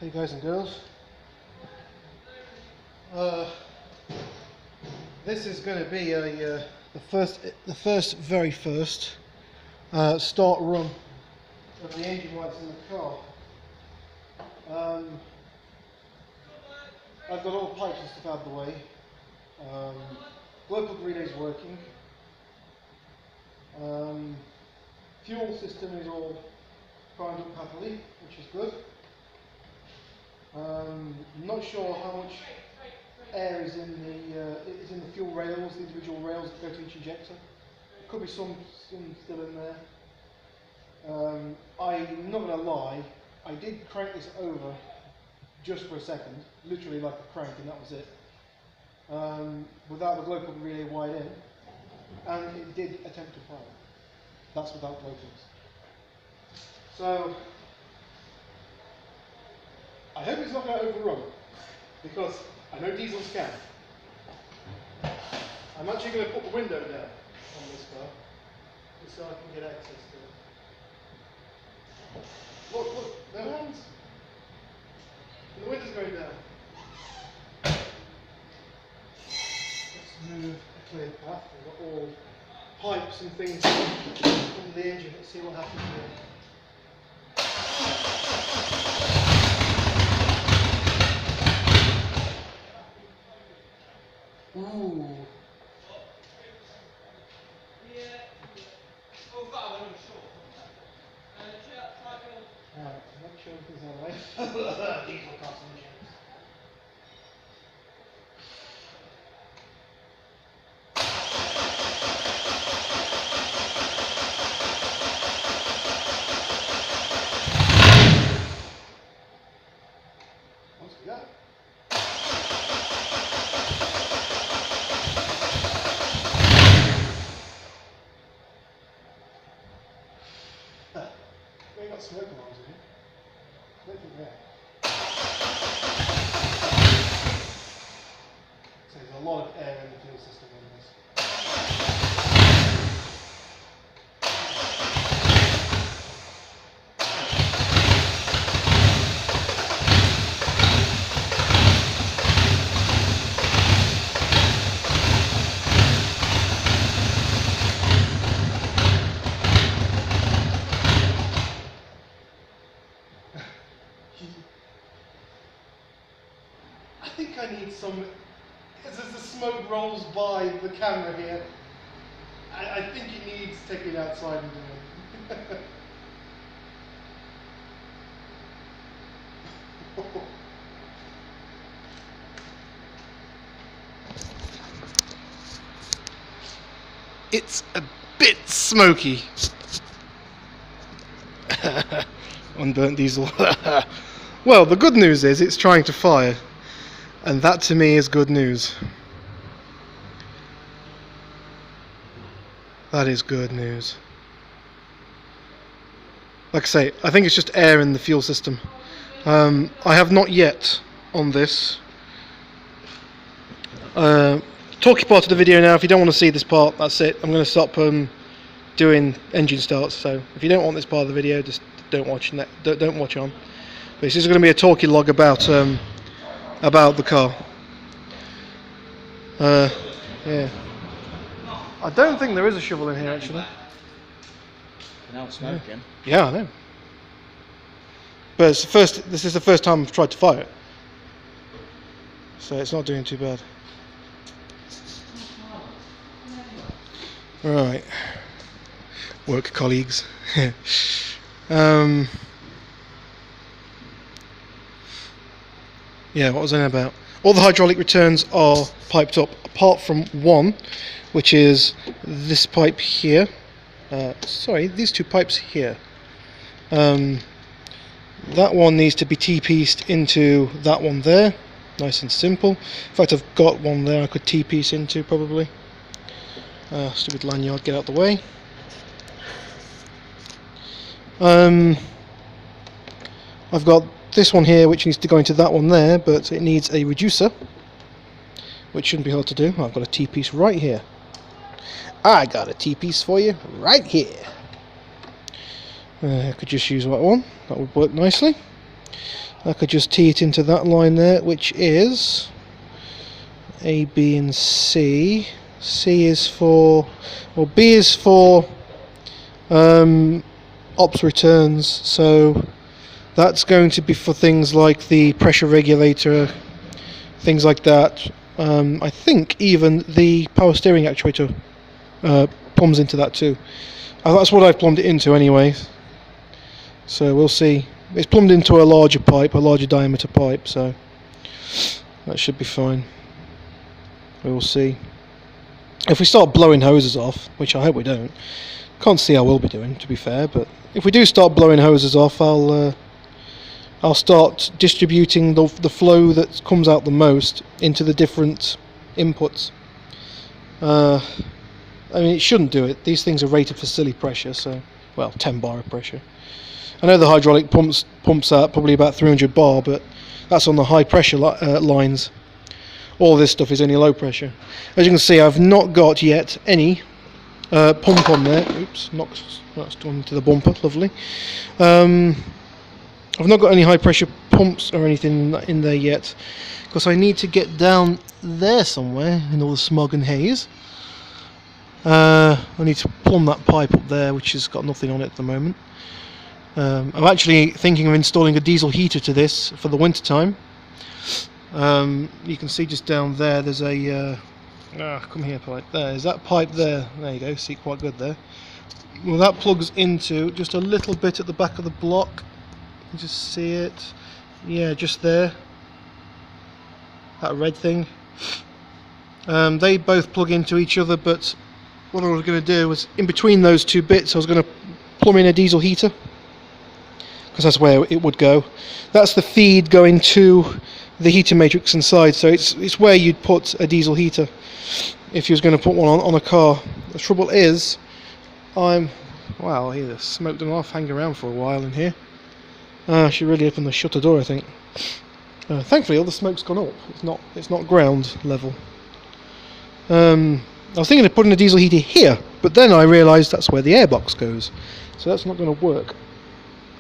Hey guys and girls. This is going to be the very first start run of the engine lights in the car. I've got all the pipes and stuff out of the way. Glow plug relay's working. Fuel system is all primed up happily, which is good. Not sure how much air is in the fuel rails, the individual rails that go to each injector. There could be some still in there. I'm not going to lie, I did crank this over just for a second, literally like a crank, and that was it. Without the glow plug relay wired in, and it did attempt to fire. That's without glow plugs. So I hope it's not going to overrun, because I know diesels can. I'm actually going to put the window down on this car, just so I can get access to it. Look, no hands. And the window's going down. Let's move a clear path. We've got all pipes and things under the engine. Let's see what happens here. Ooh. Alright, make sure everything's out of the way. Diesel cost engines. Once we go. We ain't got smoke alarms in here. I don't think we have. So there's a lot of air in the fuel system on this. I think I need some, as the smoke rolls by the camera here, I think it needs taking outside and doing. It's a bit smoky. Unburnt diesel. Well, the good news is it's trying to fire. And that to me is good news. That is good news. Like I say, I think it's just air in the fuel system. I have not yet on this. Talky part of the video now. If you don't want to see this part, that's it. I'm going to stop doing engine starts. So if you don't want this part of the video, just don't watch. Don't watch on. But this is going to be a talky log about the car. Yeah. I don't think there is a shovel in here actually. Now it's smoking. Yeah, I know. But it's this is the first time I've tried to fire it. So it's not doing too bad. Right. Work colleagues. Yeah, what was I about? All the hydraulic returns are piped up, apart from one, which is this pipe here. Sorry, these two pipes here. That one needs to be T-pieced into that one there. Nice and simple. In fact, I've got one there I could T-piece into, probably. Stupid lanyard, get out the way. I've got this one here which needs to go into that one there, but it needs a reducer, which shouldn't be hard to do. I've got a T-piece right here. I got a T-piece for you right here. I could just use that one, that would work nicely. I could just tee it into that line there, which is A, B and C. C is for, well, B is for ops returns, so that's going to be for things like the pressure regulator, things like that. I think even the power steering actuator plumbs into that too. That's what I've plumbed it into anyway, so we'll see. It's plumbed into a larger pipe, a larger diameter pipe, so that should be fine. We'll see. If we start blowing hoses off, which I hope we don't, can't see how we'll be doing, to be fair, but if we do start blowing hoses off, I'll start distributing the flow that comes out the most into the different inputs. I mean, it shouldn't do it. These things are rated for silly pressure, so, well, 10 bar of pressure. I know the hydraulic pumps out probably about 300 bar, but that's on the high pressure lines. All this stuff is only low pressure. As you can see, I've not got yet any pump on there. Oops, that's gone to the bumper, lovely. I've not got any high pressure pumps or anything in there yet, because I need to get down there somewhere in all the smog and haze. I need to plumb that pipe up there, which has got nothing on it at the moment. I'm actually thinking of installing a diesel heater to this for the winter time. You can see just down there, there's a come here pipe there. Is that pipe there? There you go, see quite good there. Well, that plugs into just a little bit at the back of the block. You can just see it. Yeah, just there. That red thing. They both plug into each other, but what I was going to do was, in between those two bits, I was going to plumb in a diesel heater, because that's where it would go. That's the feed going to the heater matrix inside, so it's where you'd put a diesel heater if you was going to put one on a car. The trouble is, wow, here the smoke done off, hang around for a while in here. I should really open the shutter door, I think. Thankfully all the smoke's gone up, it's not ground level. I was thinking of putting a diesel heater here, but then I realised that's where the airbox goes, so that's not going to work.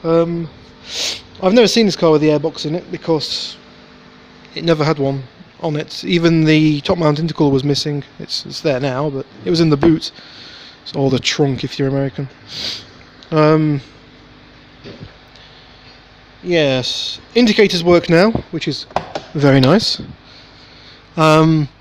I've never seen this car with the airbox in it, because it never had one on it. Even the top mount intercooler was missing. It's there now, but it was in the boot, or the trunk if you're American. Yes, indicators work now, which is very nice.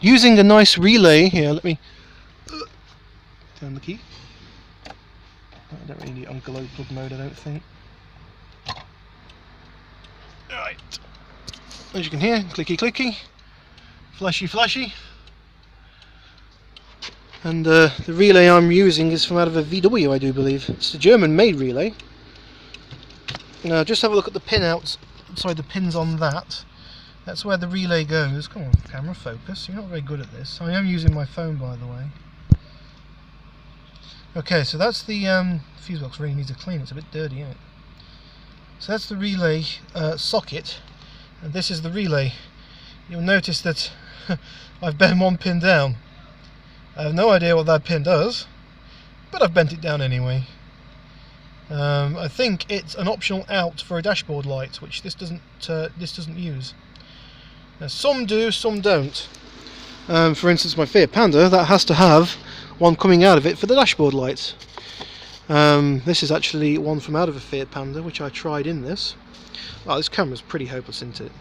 Using a nice relay here, let me turn the key. I don't really need it on glow plug mode, I don't think. Right, as you can hear, clicky clicky, flashy flashy. And the relay I'm using is from out of a VW, I do believe. It's a German made relay. Now just have a look at the pin out, sorry, the pins on that. That's where the relay goes. Come on, camera, focus. You're not very good at this. I am using my phone, by the way. Okay, so that's the fuse box. Really needs a clean. It's a bit dirty, isn't it? So that's the relay socket, and this is the relay. You'll notice that I've bent one pin down. I have no idea what that pin does, but I've bent it down anyway. I think it's an optional out for a dashboard light, which this doesn't use. Now, some do, some don't. For instance, my Fiat Panda, that has to have one coming out of it for the dashboard lights. This is actually one from out of a Fiat Panda, which I tried in this. Oh, this camera's pretty hopeless, isn't it?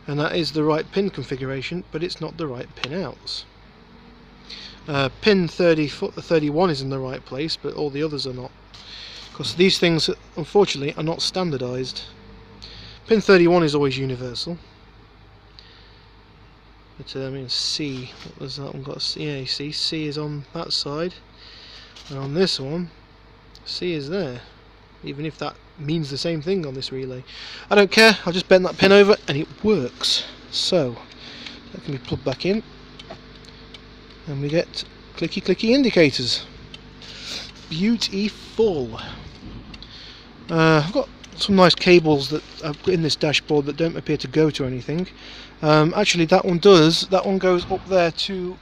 And that is the right pin configuration, but it's not the right pin outs. Pin 31 is in the right place, but all the others are not, because these things, unfortunately, are not standardized. Pin 31 is always universal. But I mean, C, what was that one got? Yeah, you see, C is on that side, and on this one, C is there, even if that means the same thing on this relay. I don't care, I'll just bend that pin over and it works. So, that can be plugged back in, and we get clicky clicky indicators. Beautiful. I've got some nice cables that I've got in this dashboard that don't appear to go to anything. Actually, that one does. That one goes up there to,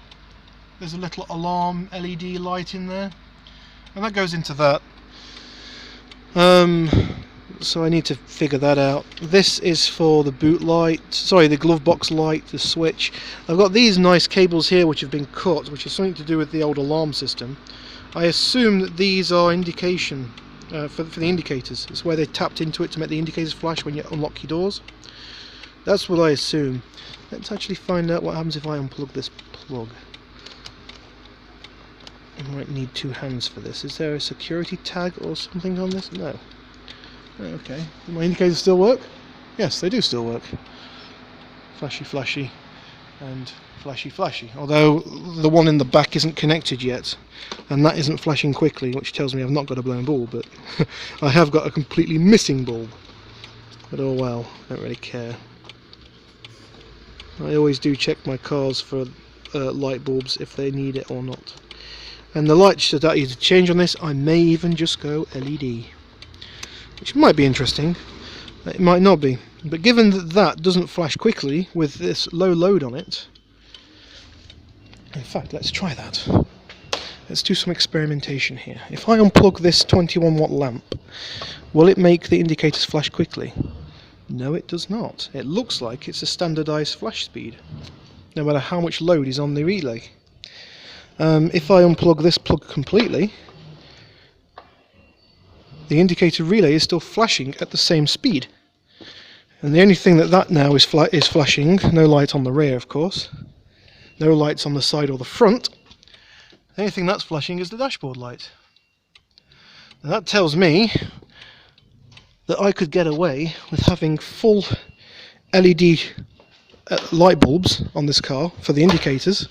there's a little alarm LED light in there, and that goes into that. so I need to figure that out. This is for the boot light, sorry, the glove box light, the switch. I've got these nice cables here which have been cut, which is something to do with the old alarm system. I assume that these are indication for the indicators. It's where they tapped into it to make the indicators flash when you unlock your doors. That's what I assume. Let's actually find out what happens if I unplug this plug. I might need two hands for this. Is there a security tag or something on this? No. Okay. Do my indicators still work? Yes, they do still work. Flashy, flashy, and flashy, flashy. Although the one in the back isn't connected yet, and that isn't flashing quickly, which tells me I've not got a blown bulb, but I have got a completely missing bulb. But oh well, don't really care. I always do check my cars for light bulbs if they need it or not. And the lights that I need to change on this, I may even just go LED. Which might be interesting, it might not be. But given that that doesn't flash quickly with this low load on it, in fact, let's try that. Let's do some experimentation here. If I unplug this 21 watt lamp, will it make the indicators flash quickly? No, it does not. It looks like it's a standardized flash speed, no matter how much load is on the relay. If I unplug this plug completely, the indicator relay is still flashing at the same speed. And the only thing that now is flashing, no light on the rear of course, no lights on the side or the front, the only thing that's flashing is the dashboard light. And that tells me that I could get away with having full LED light bulbs on this car for the indicators,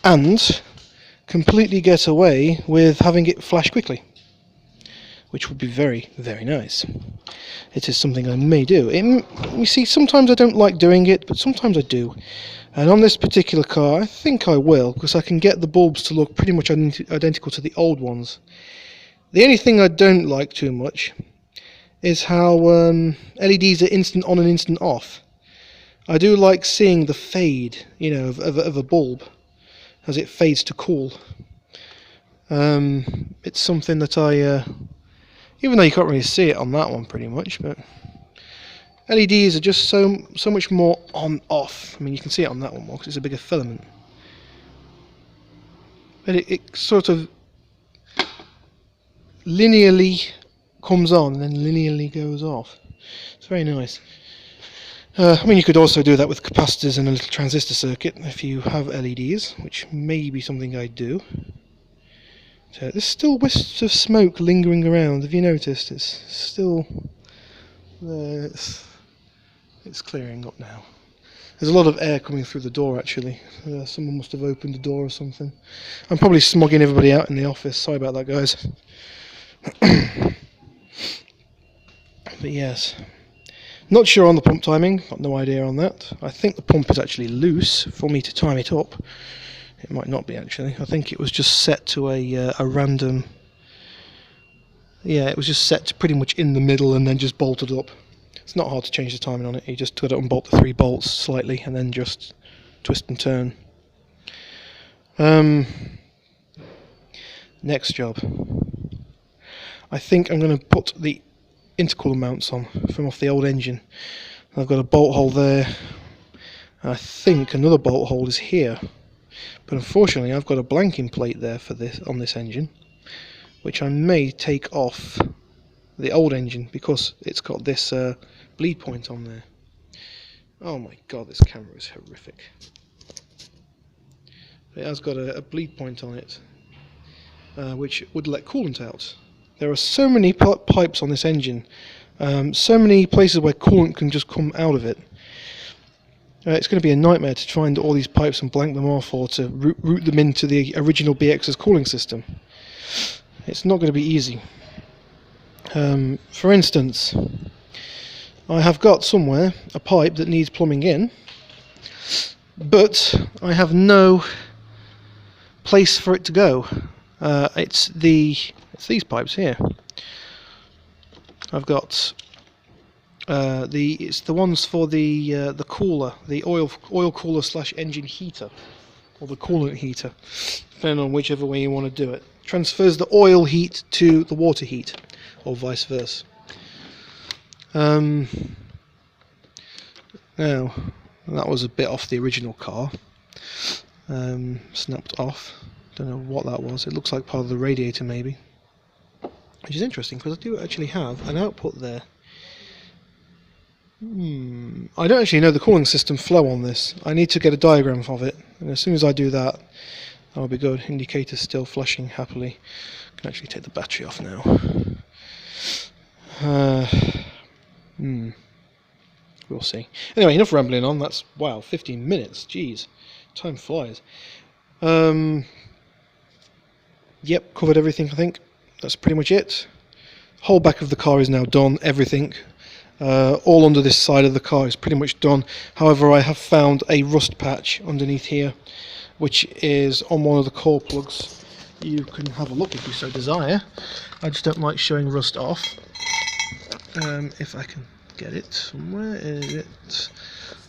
and completely get away with having it flash quickly, which would be very, very nice. It is something I may do. You see, sometimes I don't like doing it, but sometimes I do. And on this particular car, I think I will, because I can get the bulbs to look pretty much identical to the old ones. The only thing I don't like too much is how LEDs are instant on and instant off. I do like seeing the fade, you know, of a bulb as it fades to cool. It's something that I, even though you can't really see it on that one pretty much, but LEDs are just so much more on-off. I mean, you can see it on that one more because it's a bigger filament. But it sort of linearly comes on and then linearly goes off. It's very nice. I mean, you could also do that with capacitors and a little transistor circuit if you have LEDs, which may be something I do. So there's still wisps of smoke lingering around. Have you noticed? It's still there. It's clearing up now. There's a lot of air coming through the door actually. Someone must have opened the door or something. I'm probably smogging everybody out in the office. Sorry about that, guys. But yes. Not sure on the pump timing, got no idea on that. I think the pump is actually loose for me to time it up. It might not be actually. I think it was just set to a random... Yeah, it was just set to pretty much in the middle and then just bolted up. It's not hard to change the timing on it. You just got to unbolt the 3 bolts slightly and then just twist and turn. Next job. I think I'm going to put the intercooler mounts on from off the old engine. I've got a bolt hole there. I think another bolt hole is here, but unfortunately I've got a blanking plate there for this on this engine, which I may take off the old engine because it's got this bleed point on there. Oh my god, this camera is horrific. It has got a bleed point on it, which would let coolant out. There are so many pipes on this engine, so many places where coolant can just come out of it. It's going to be a nightmare to find all these pipes and blank them off, or to route them into the original BX's cooling system. It's not going to be easy. For instance, I have got somewhere a pipe that needs plumbing in, but I have no place for it to go. It's these pipes here. I've got it's the ones for the cooler, the oil cooler / engine heater, or the coolant heater, depending on whichever way you want to do it. Transfers the oil heat to the water heat, or vice versa. Now, that was a bit off the original car. Snapped off. Don't know what that was. It looks like part of the radiator maybe. Which is interesting because I do actually have an output there. I don't actually know the cooling system flow on this. I need to get a diagram of it, and as soon as I do that, that'll be good. Indicator's still flashing happily. I can actually take the battery off now. We'll see. Anyway, enough rambling on. That's, wow, 15 minutes. Jeez, time flies. Yep, covered everything, I think. That's pretty much it. Whole back of the car is now done, everything. All under this side of the car is pretty much done. However, I have found a rust patch underneath here, which is on one of the core plugs. You can have a look if you so desire. I just don't like showing rust off. If I can get it somewhere. Is it?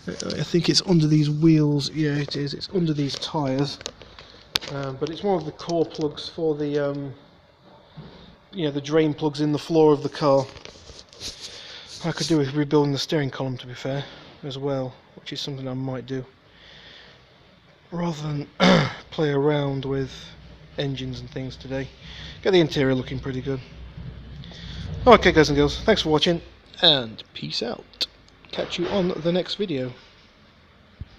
I think it's under these wheels. Yeah, it is. It's under these tyres. But it's one of the core plugs for the the drain plugs in the floor of the car. I could do with rebuilding the steering column, to be fair, as well, which is something I might do, rather than play around with engines and things today. Get the interior looking pretty good. Okay, guys and girls, thanks for watching, and peace out. Catch you on the next video.